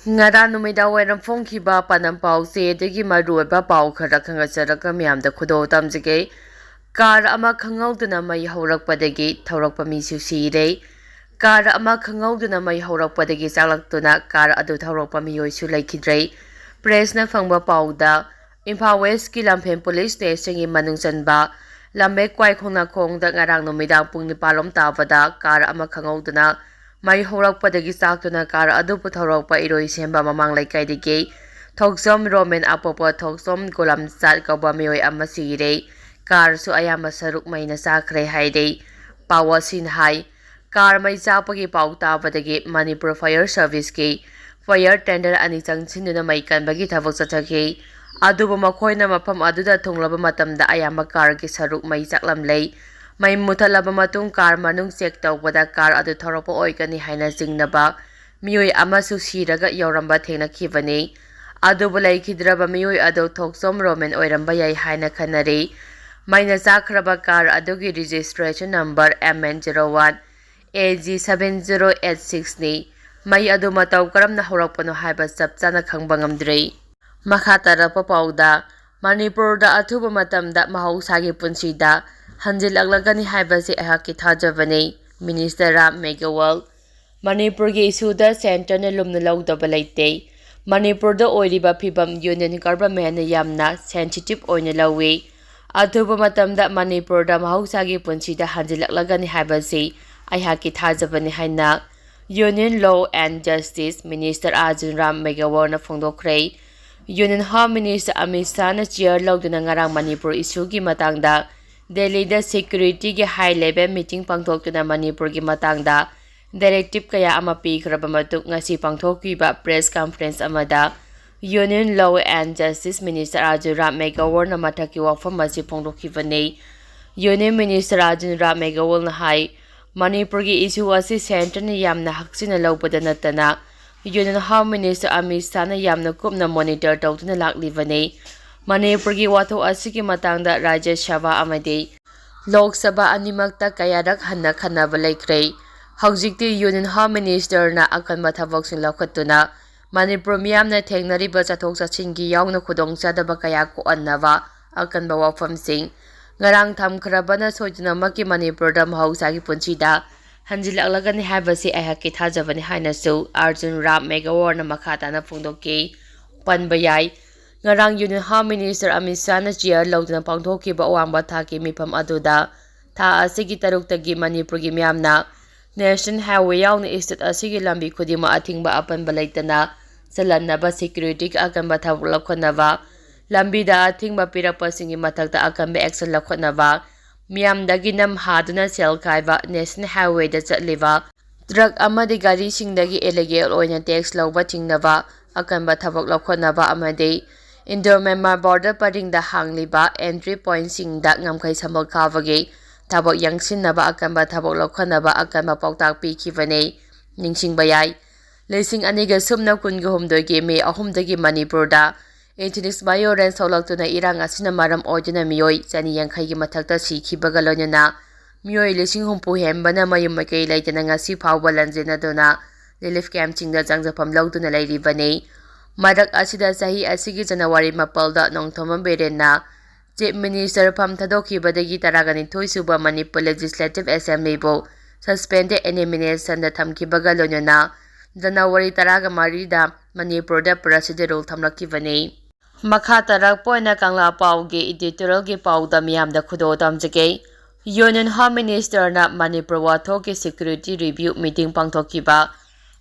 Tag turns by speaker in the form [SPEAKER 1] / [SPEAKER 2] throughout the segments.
[SPEAKER 1] Ngara numida wairam phongkhiba panampau se degi maruiba pau khara khangasaraka miyamda khudo tamjige car ama khangauduna mai haurakpadagi thaurakpa misu sire car ama khangauduna mai haurakpadagi chalaktuna car adu thaurakpa miyoisu laikhidrei press na phangba pauda Imphal West ki Lamphem Police Station gi manung chanba lambe kwai khongna khongda ngarang numida pung nipalom tabada car ama khangauduna mai haurakpadagi chaktuna car adu puthaurokpa iroi semba mamang laikhaidigi thoksom roman apopo thoksom golam chat kauba mioi ama sire car su ayama saruk maina chakhre haidei pawa sin hai car mai chapagi pau tabadagi Manipur Fire Service ki fire tender ani changchinuna mai kanbagi thabak chathaki adubu makhoina mafam aduda thunglaba matamda ayama car gi saruk mai chaklam lei mai muthalaba matung car manung check tawbada car adu thoropa oigani haina jingnaba mioi amasu siraga yoramba thengna khibani adubu laikhidraba mioi adu thoksom roman oiramba yai haina khanari maina chakraba car adugi registration number MN01 AG7086 ni mai adu mataw karamna horakpano haiba chapchana khangba ngamdrei makha tarapa pauda Manipur da athuba matamda mahausagi punsida hanjilaklagani haibasi ahaki thajabani Minister Ram Megawal Manipur gi isuda center ne lumna lawdaba laite Manipur da oiriba phibam union government yamna sensitive oina lawi athuba matamda Manipur da mahausagi punsida hanjilaklagani haibasi ahaki thajabani haina Union Law and Justice Minister Arjun Ram Megawal na phongdokhrei Union Home Minister Amit Shah na chair lawduna ngarang Manipur issue gi matangda Delhi da security gi high level meeting pangthokna Manipur gi matangda directive kaya ama pikraba matuk ngasi pangthokiba press conference amada Union Law and Justice Minister Arjun Ram Megawal na mathaki wapham asi phongdokhibani Union Minister Arjun Ram Megawal na hai Manipur gi issue asi center ni yamna haksina lawbada natana Union Home Minister Amit Shah na yamna kupna monitor tawtuna laklibani Manipur gi wathok asigi matangda Rajya Sabha amadi Lok Sabha animakta kayarak hanna khanaba laikhrei haujikti Union Home Minister na akanba thabaksing laukhatuna Manipur miyamna thengnariba chathok chachingi yauna khudongchadaba kaya ko annaba akanba wafamsing ngarang thamkhrabana soidunamaki Manipur da mahausagi punsida hanjilaklagani haibasi ahaki thajabani hainasu Arjun Ram Megawal na makhatana phongdoki panbayai ngarang Union Home Minister Amit Shah na chair lawduna pangthokiba awangba thaki mifam aduda tha asigi taruktagi Manipur gi miyamna National Highway yauna state asigi lambi khudima athingba apanba laitana salannaba security ki akanba thabuk lakhonaba lambida athingba pirapasingi mathakta akanba action lakhonaba miyamdagi nam haduna sel khaiba National Highway da chatliba truck amadi gari singdagi illegal oina tax lawba tingnaba akanba thabak lakhonaba amadi Indo-Myanmar border paringda hangliba entry point singda ngamkhai samal khavagi thabak yangsinnaba akanba thabak lakhonaba akanba pautak pikhibani ningsingba yai lesing aniga sumna kunga humdogi me ahumdagi Manipurda Ethnic violence solaktuna irang asina maram oiduna mioi chani yangkhai gi mathakta sikhibaga loinana mioi lesing humpu hembana mayum makai laitana ngasi phawba lanjena dona relief camp chingda jangjafam lawduna lairibani marak asida sahi asigi January mapalda nongthoma berena Chief Minister pham thadokibadagi taragani thoisuba Manipur Legislative Assembly bo suspended elimination da thamkibaga loinana January taraga marida Manipur da procedural thamlakibani makha tarak poina kangla paugi editorial gi pauda miyamda khudo tamjage Union Home Minister na Manipur wathoki security review meeting pangthokiba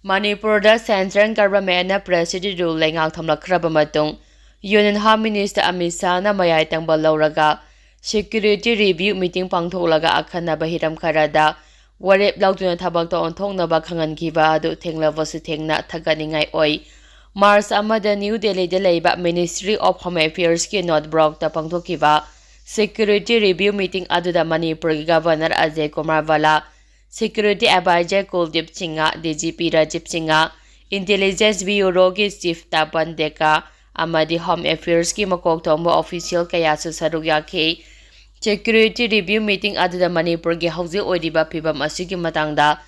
[SPEAKER 1] Manipur da central government na procedural lengang thamlakraba matung Union Home Minister Amit Shah na mayai tangba lawraga security review meeting pangthoklaga akhanaba hiram kharada warep lawduna thabakta onthongnaba khangankiba adu thenglabasu thengna thaganingai oi March amada New Delhi da leiba Ministry of Home Affairs ki North Block ta pangthokiba security review meeting aduda Manipur Governor Ajay Kumar Vala Security Advisor Kuldip Singha DGP Rajiv Singha Intelligence Bureau ki Chief Tapan Deka amadi Home Affairs ki makok thongba official kaya su saruk yakhi security review meeting aduda Manipur gi hauji oiriba phibam asigi matangda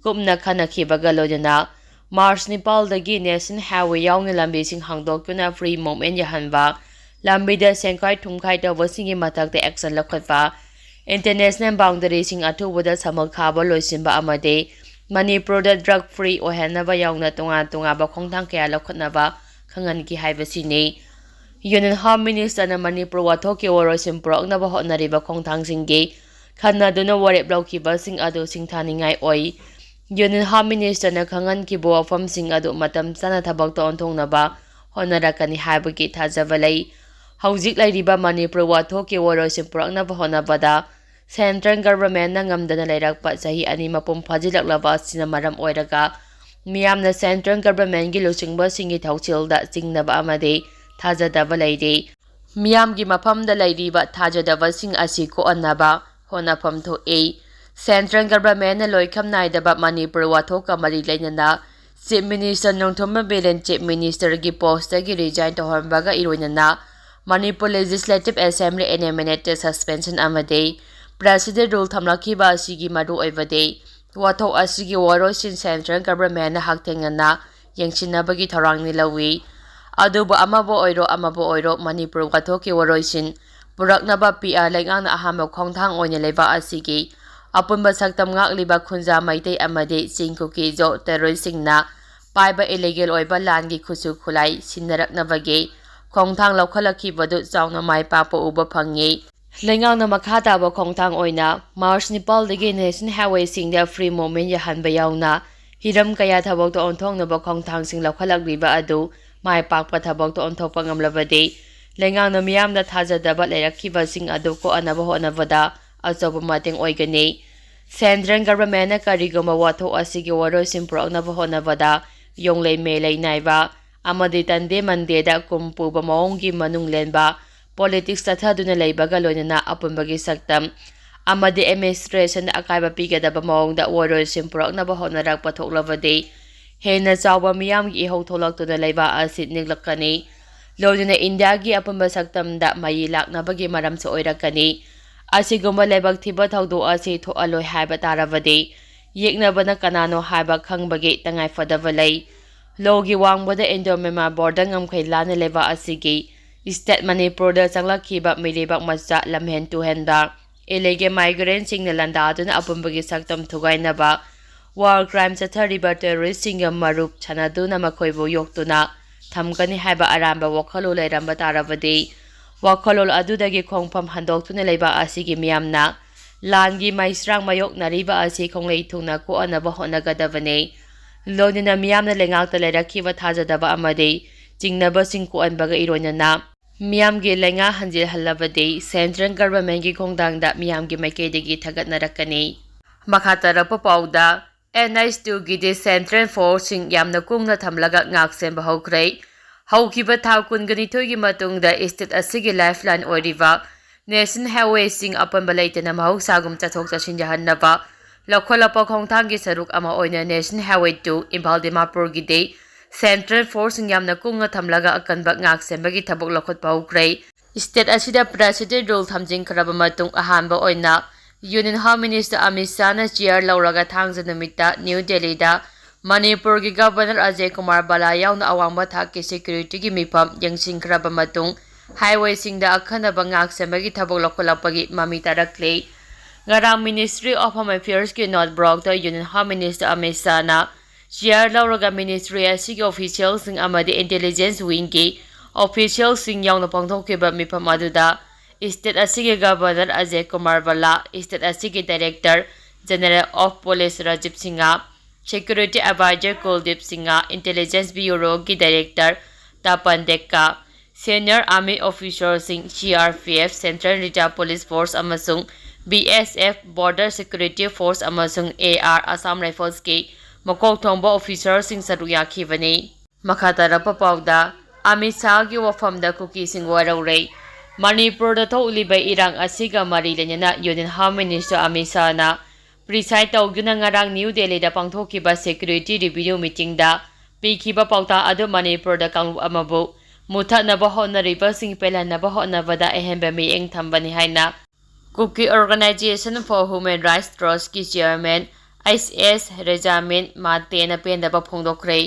[SPEAKER 1] kupna khanakhibaga loina March 9 National Highway yauna lambising hangdoktuna free movement yahanba lambida sengkai thumkai tawbasingi mathakta action lakhatba international boundary sing athubada samal khaba loisinba amade Manipurda drug free ohenaba yauna tunga ba khongthang kaya lakhatnaba khangan ki haibasini Union Home Minister na Manipur wathoki woroisim puraknaba hotnariba khongthang singgi khanaduna warep laukiba sing adu singthaningai oi Union Home Minister na khangan ki wapham sing adu matam chana thabak ta onthongnaba honarakani haibagi thajaba lei Haujik lairiba Manipur wathoki woroisim puraknaba honabada Central Government na ngamdana lairakpa sahi ani mapum phajilaklaba sina maram oiraga miyamna Central Government gi luchingba singi thauchilda singnaba amade thajadaba lairi miyamgi mafamda lairiba thajadaba sing asi ko annaba honafam tho a Central Government na loikham naidaba Manipur wathoka mari lainana Chief Minister Nongthoma Belen Chief Minister gi post gi resign to horbaga iroinana Manipur Legislative Assembly eliminated suspension amade President rule thamlakiba asigi maru oibade wathok asigi waroisin Central Government na hakthengna yengsinabagi thorangni lawi aduba amabo oiro Manipur wathoki waroisin puraknaba PR lengang na ahama khongthang oine leba asigi apunba saktam ngakliba khunja maitei amade Kuki jo terrorisingna paiba illegal oiba langi khusu khulai sinnaraknabagi khongthang laukhalakibadu chauna mai papa uba phangi Lengang na makata ba khongthang oina March 9 National Highway singda free movement yahanba yauna hiram kaya thabok to onthong na ba khongthang sing laukhalakriba adu mai pakpa thabok to onthok pangamlabade lengang na miyam na thajadaba leirakhiba sing adu ko anaba honabada ajoba mateng oigani Central Government na karigoma watho asigi waroisim puraknaba honabada yonglei melei naiba amadi tande mandeda kumpu ba maonggi manunglenba Politics tathaduna leibaga loinana apunbagi saktam amadi administration akaiba pigadaba maongda waroisim puraknaba honarak pathoklabade henna chawba miyamgi ihau tholaktuna leiba asit niglakani loinana India gi apunba saktamda mai laknabagi maram cha oirakani asigumba lebak thiba thaudo asi thoaloi haiba tarabade yeknabana kanano haiba khangbagi tangai fadaba lei logi wangbada Indo-Myanmar border ngamkhai lana leba asigi State Manipur da changlakhiba milibak macha lamhen tuhenda ilege migrant sing na landa aduna apumbagi saktam thugainaba war crime chathariba terrorist sing marup chanaduna makhoibu yoktuna thamgani haiba aramba wakhalo leiramba tarabadi wakhalol adudagi khongpham handoktuna leiba asigi miyamna langi maisrang mayok nariba asi khonglei thungna ko anaba honagadabane loinina miyamna lengakta leirakhiba thajadaba amade jingnaba singko anbaga iroinana Miyamgi lenga hanjil halabade Central Government gi khongdangda miyamgi maikeidagi thagatnarakani makhatarapa pauda NIS2 gi de Central Force sing yamna kungna thamlaga ngaksemba hokrai haukiba thakun gani thogi matungda state asigi lifeline oiriba National Highway sing apan balaitana mahausagum chathok chashin jahannaba lakholapa khongthanggi saruk ama oina National Highway 2 Imphal Dimapur gi de Central Force yamna kunga thamlaga akanba ngak sembagi thabok lakhot paukrai state asida president rule thamjingkhra matung ahanba oina Union Home Minister Amit Shah na chair lauraga thangja numita New Delhi da Manipur gi Governor Ajay Kumar Bala yauna awangba thakki security gi mifam yengsinkhra matung highway singda akhanaba ngak sembagi thabok lakholapagi mami tarakle ngarang Ministry of Home Affairs ki not broke the Union Home Minister Amit Shah na Chair lauraga Ministry asigi officials sing amadi intelligence wing ki officials sing yauna pangthokkiba mifam aduda state asigi Governor Ajay Kumar Bala state asigi Director General of Police Rajiv Singha Security Advisor Kuldeep Singha Intelligence Bureau ki Director Tapan Dekka Senior Army Officers sing CRPF Central Reserve Police Force amasung BSF Border Security Force amasung AR Assam Rifles ki Makok thongba officer sing saruya khibani makhatarapa pauda Amit Shah gi wafamda Kuki sing waroure Manipur da tholiba irang asiga mari lenana Union Home Minister Amit Shah na preside tawguna ngarang New Delhi da pangthokiba security review meeting da pikhiba pauta adu Manipur da kanglu amabu muthanaba honariba sing pelanaba honabada ehemba mieng thambani haina Kuki Organization for Human Rights Trust ki chairman ICS Regiment ꯃꯥꯇꯦꯅ ꯄꯦꯟꯗꯕ ꯐꯣꯡꯗꯣꯛꯈ꯭ꯔꯦ꯫